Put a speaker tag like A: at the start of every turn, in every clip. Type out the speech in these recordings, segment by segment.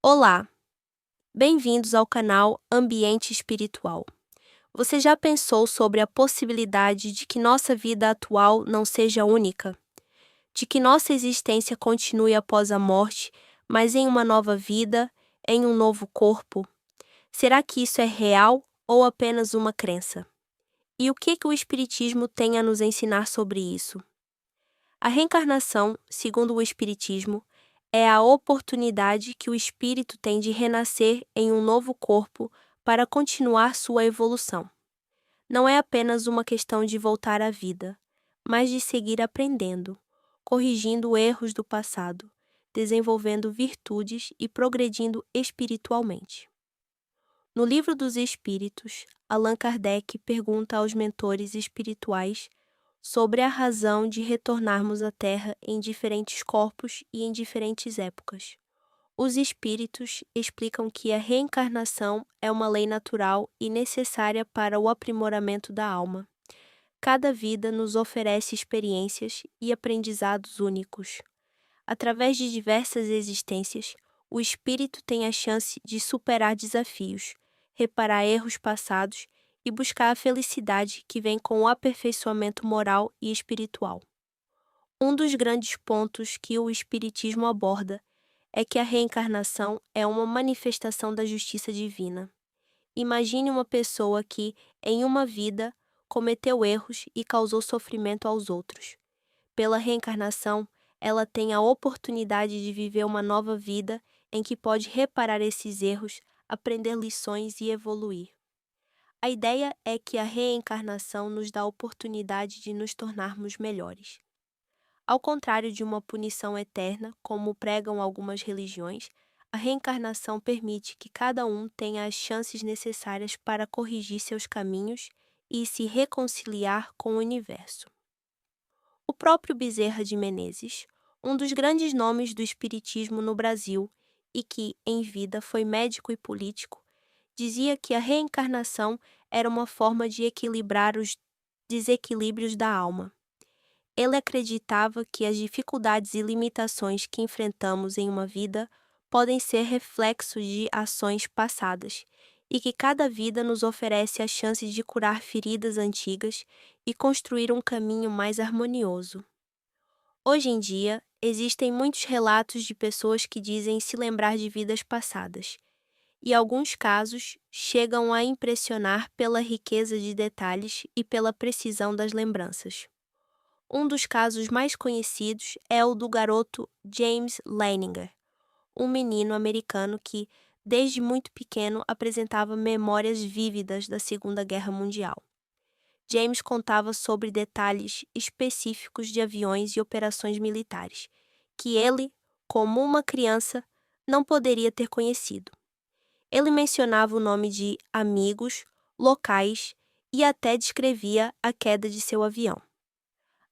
A: Olá, bem-vindos ao canal Ambiente Espiritual. Você já pensou sobre a possibilidade de que nossa vida atual não seja única? De que nossa existência continue após a morte, mas em uma nova vida, em um novo corpo? Será que isso é real ou apenas uma crença? E o que o Espiritismo tem a nos ensinar sobre isso? A reencarnação, segundo o Espiritismo, é a oportunidade que o espírito tem de renascer em um novo corpo para continuar sua evolução. Não é apenas uma questão de voltar à vida, mas de seguir aprendendo, corrigindo erros do passado, desenvolvendo virtudes e progredindo espiritualmente. No Livro dos Espíritos, Allan Kardec pergunta aos mentores espirituais sobre a razão de retornarmos à Terra em diferentes corpos e em diferentes épocas. Os espíritos explicam que a reencarnação é uma lei natural e necessária para o aprimoramento da alma. Cada vida nos oferece experiências e aprendizados únicos. Através de diversas existências, o espírito tem a chance de superar desafios, reparar erros passados e buscar a felicidade que vem com o aperfeiçoamento moral e espiritual. Um dos grandes pontos que o Espiritismo aborda é que a reencarnação é uma manifestação da justiça divina. Imagine uma pessoa que, em uma vida, cometeu erros e causou sofrimento aos outros. Pela reencarnação, ela tem a oportunidade de viver uma nova vida em que pode reparar esses erros, aprender lições e evoluir. A ideia é que a reencarnação nos dá a oportunidade de nos tornarmos melhores. Ao contrário de uma punição eterna, como pregam algumas religiões, a reencarnação permite que cada um tenha as chances necessárias para corrigir seus caminhos e se reconciliar com o universo. O próprio Bezerra de Menezes, um dos grandes nomes do espiritismo no Brasil e que, em vida, foi médico e político, dizia que a reencarnação era uma forma de equilibrar os desequilíbrios da alma. Ele acreditava que as dificuldades e limitações que enfrentamos em uma vida podem ser reflexos de ações passadas e que cada vida nos oferece a chance de curar feridas antigas e construir um caminho mais harmonioso. Hoje em dia, existem muitos relatos de pessoas que dizem se lembrar de vidas passadas, e alguns casos chegam a impressionar pela riqueza de detalhes e pela precisão das lembranças. Um dos casos mais conhecidos é o do garoto James Leininger, um menino americano que, desde muito pequeno, apresentava memórias vívidas da Segunda Guerra Mundial. James contava sobre detalhes específicos de aviões e operações militares, que ele, como uma criança, não poderia ter conhecido. Ele mencionava o nome de amigos, locais e até descrevia a queda de seu avião.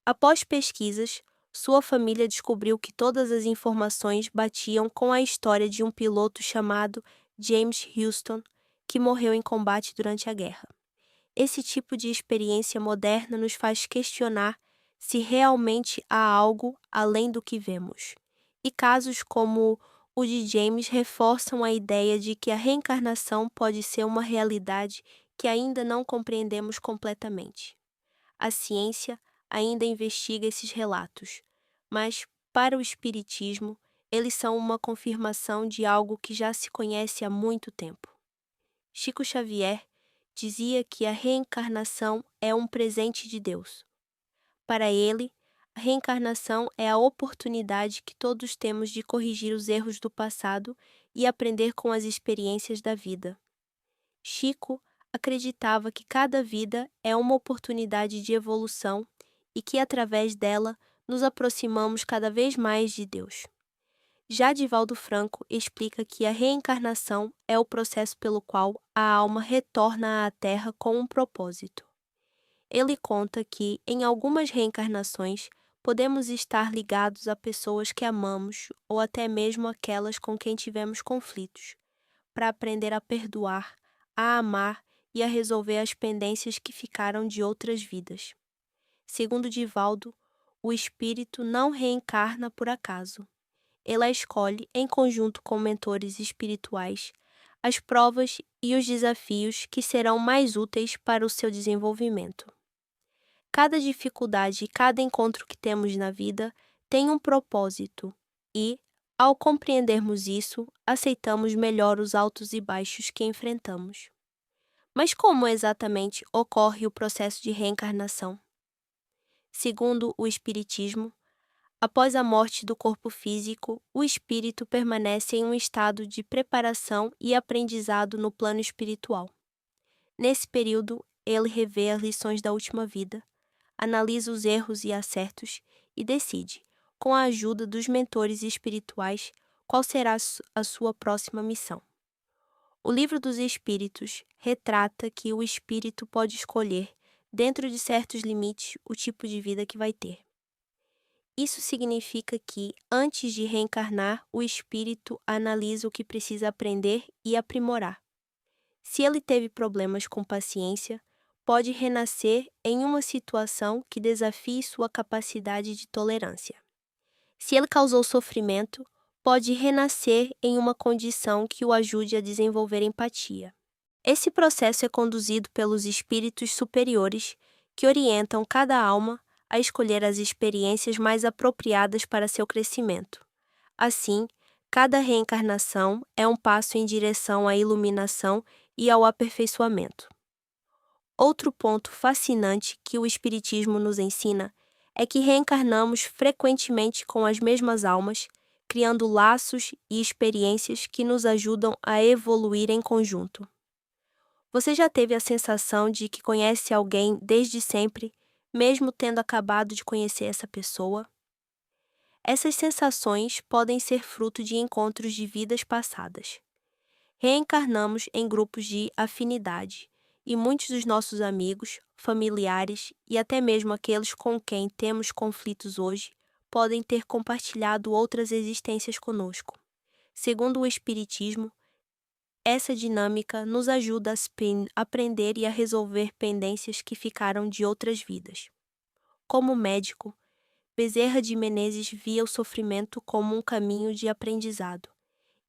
A: Após pesquisas, sua família descobriu que todas as informações batiam com a história de um piloto chamado James Houston, que morreu em combate durante a guerra. Esse tipo de experiência moderna nos faz questionar se realmente há algo além do que vemos. E casos como o de James reforçam a ideia de que a reencarnação pode ser uma realidade que ainda não compreendemos completamente. A ciência ainda investiga esses relatos, mas, para o Espiritismo, eles são uma confirmação de algo que já se conhece há muito tempo. Chico Xavier dizia que a reencarnação é um presente de Deus. Para ele, a reencarnação é a oportunidade que todos temos de corrigir os erros do passado e aprender com as experiências da vida. Chico acreditava que cada vida é uma oportunidade de evolução e que, através dela, nos aproximamos cada vez mais de Deus. Já Divaldo Franco explica que a reencarnação é o processo pelo qual a alma retorna à Terra com um propósito. Ele conta que, em algumas reencarnações, podemos estar ligados a pessoas que amamos ou até mesmo aquelas com quem tivemos conflitos, para aprender a perdoar, a amar e a resolver as pendências que ficaram de outras vidas. Segundo Divaldo, o espírito não reencarna por acaso. ela escolhe, em conjunto com mentores espirituais, as provas e os desafios que serão mais úteis para o seu desenvolvimento. Cada dificuldade e cada encontro que temos na vida tem um propósito e, ao compreendermos isso, aceitamos melhor os altos e baixos que enfrentamos. Mas como exatamente ocorre o processo de reencarnação? Segundo o Espiritismo, após a morte do corpo físico, o espírito permanece em um estado de preparação e aprendizado no plano espiritual. Nesse período, ele revê as lições da última vida, analisa os erros e acertos e decide, com a ajuda dos mentores espirituais, qual será a sua próxima missão. O Livro dos Espíritos retrata que o espírito pode escolher, dentro de certos limites, o tipo de vida que vai ter. Isso significa que, antes de reencarnar, o espírito analisa o que precisa aprender e aprimorar. Se ele teve problemas com paciência, pode renascer em uma situação que desafie sua capacidade de tolerância. Se ele causou sofrimento, pode renascer em uma condição que o ajude a desenvolver empatia. Esse processo é conduzido pelos espíritos superiores, que orientam cada alma a escolher as experiências mais apropriadas para seu crescimento. Assim, cada reencarnação é um passo em direção à iluminação e ao aperfeiçoamento. Outro ponto fascinante que o Espiritismo nos ensina é que reencarnamos frequentemente com as mesmas almas, criando laços e experiências que nos ajudam a evoluir em conjunto. Você já teve a sensação de que conhece alguém desde sempre, mesmo tendo acabado de conhecer essa pessoa? Essas sensações podem ser fruto de encontros de vidas passadas. Reencarnamos em grupos de afinidade, e muitos dos nossos amigos, familiares e até mesmo aqueles com quem temos conflitos hoje podem ter compartilhado outras existências conosco. Segundo o Espiritismo, essa dinâmica nos ajuda a aprender e a resolver pendências que ficaram de outras vidas. Como médico, Bezerra de Menezes via o sofrimento como um caminho de aprendizado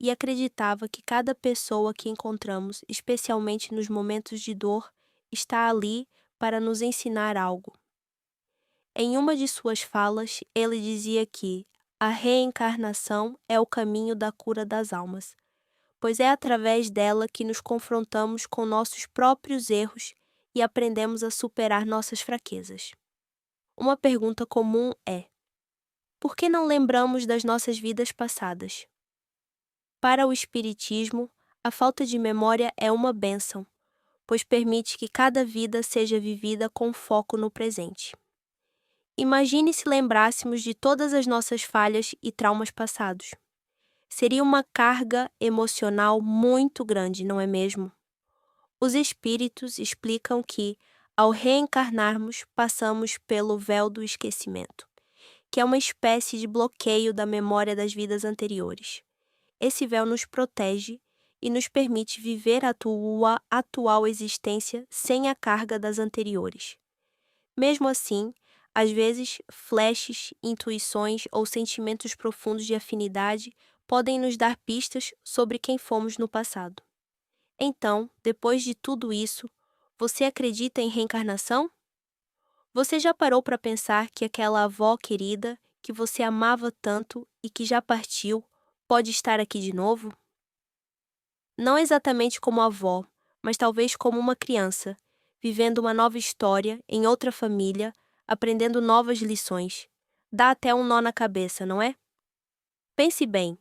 A: e acreditava que cada pessoa que encontramos, especialmente nos momentos de dor, está ali para nos ensinar algo. Em uma de suas falas, ele dizia que a reencarnação é o caminho da cura das almas, pois é através dela que nos confrontamos com nossos próprios erros e aprendemos a superar nossas fraquezas. Uma pergunta comum é: por que não lembramos das nossas vidas passadas? Para o Espiritismo, a falta de memória é uma bênção, pois permite que cada vida seja vivida com foco no presente. Imagine se lembrássemos de todas as nossas falhas e traumas passados. Seria uma carga emocional muito grande, não é mesmo? Os espíritos explicam que, ao reencarnarmos, passamos pelo véu do esquecimento, que é uma espécie de bloqueio da memória das vidas anteriores. Esse véu nos protege e nos permite viver a tua atual existência sem a carga das anteriores. Mesmo assim, às vezes, flashes, intuições ou sentimentos profundos de afinidade podem nos dar pistas sobre quem fomos no passado. Então, depois de tudo isso, você acredita em reencarnação? Você já parou para pensar que aquela avó querida, que você amava tanto e que já partiu, pode estar aqui de novo? Não exatamente como avó, mas talvez como uma criança, vivendo uma nova história em outra família, aprendendo novas lições. Dá até um nó na cabeça, não é? Pense bem,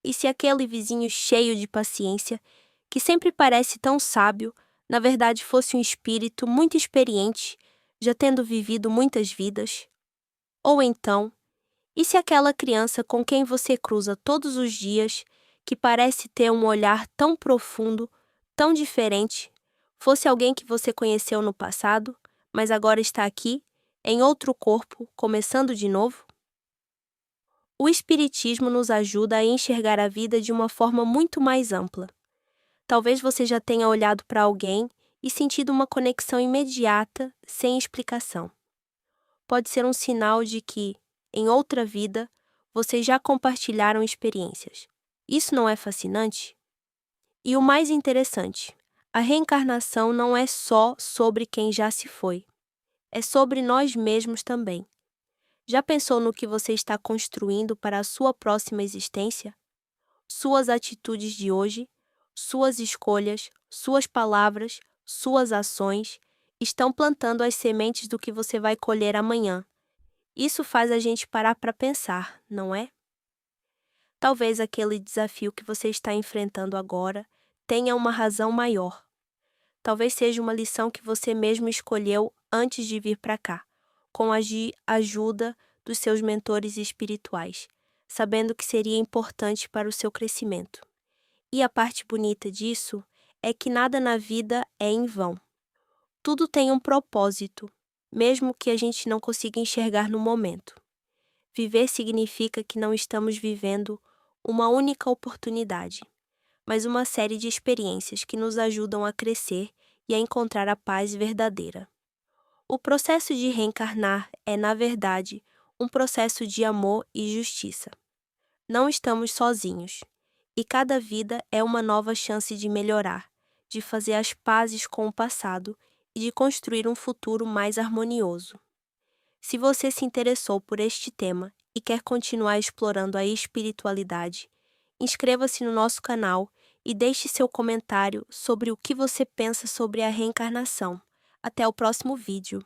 A: e se aquele vizinho cheio de paciência, que sempre parece tão sábio, na verdade fosse um espírito muito experiente, já tendo vivido muitas vidas? Ou então, e se aquela criança com quem você cruza todos os dias, que parece ter um olhar tão profundo, tão diferente, fosse alguém que você conheceu no passado, mas agora está aqui, em outro corpo, começando de novo? O Espiritismo nos ajuda a enxergar a vida de uma forma muito mais ampla. Talvez você já tenha olhado para alguém e sentido uma conexão imediata, sem explicação. Pode ser um sinal de que, em outra vida, vocês já compartilharam experiências. Isso não é fascinante? E o mais interessante, a reencarnação não é só sobre quem já se foi, é sobre nós mesmos também. Já pensou no que você está construindo para a sua próxima existência? Suas atitudes de hoje, suas escolhas, suas palavras, suas ações estão plantando as sementes do que você vai colher amanhã. Isso faz a gente parar para pensar, não é? Talvez aquele desafio que você está enfrentando agora tenha uma razão maior. Talvez seja uma lição que você mesmo escolheu antes de vir para cá, com a ajuda dos seus mentores espirituais, sabendo que seria importante para o seu crescimento. E a parte bonita disso é que nada na vida é em vão. Tudo tem um propósito, mesmo que a gente não consiga enxergar no momento. Viver significa que não estamos vivendo uma única oportunidade, mas uma série de experiências que nos ajudam a crescer e a encontrar a paz verdadeira. O processo de reencarnar é, na verdade, um processo de amor e justiça. Não estamos sozinhos, e cada vida é uma nova chance de melhorar, de fazer as pazes com o passado e de construir um futuro mais harmonioso. Se você se interessou por este tema e quer continuar explorando a espiritualidade, inscreva-se no nosso canal e deixe seu comentário sobre o que você pensa sobre a reencarnação. Até o próximo vídeo.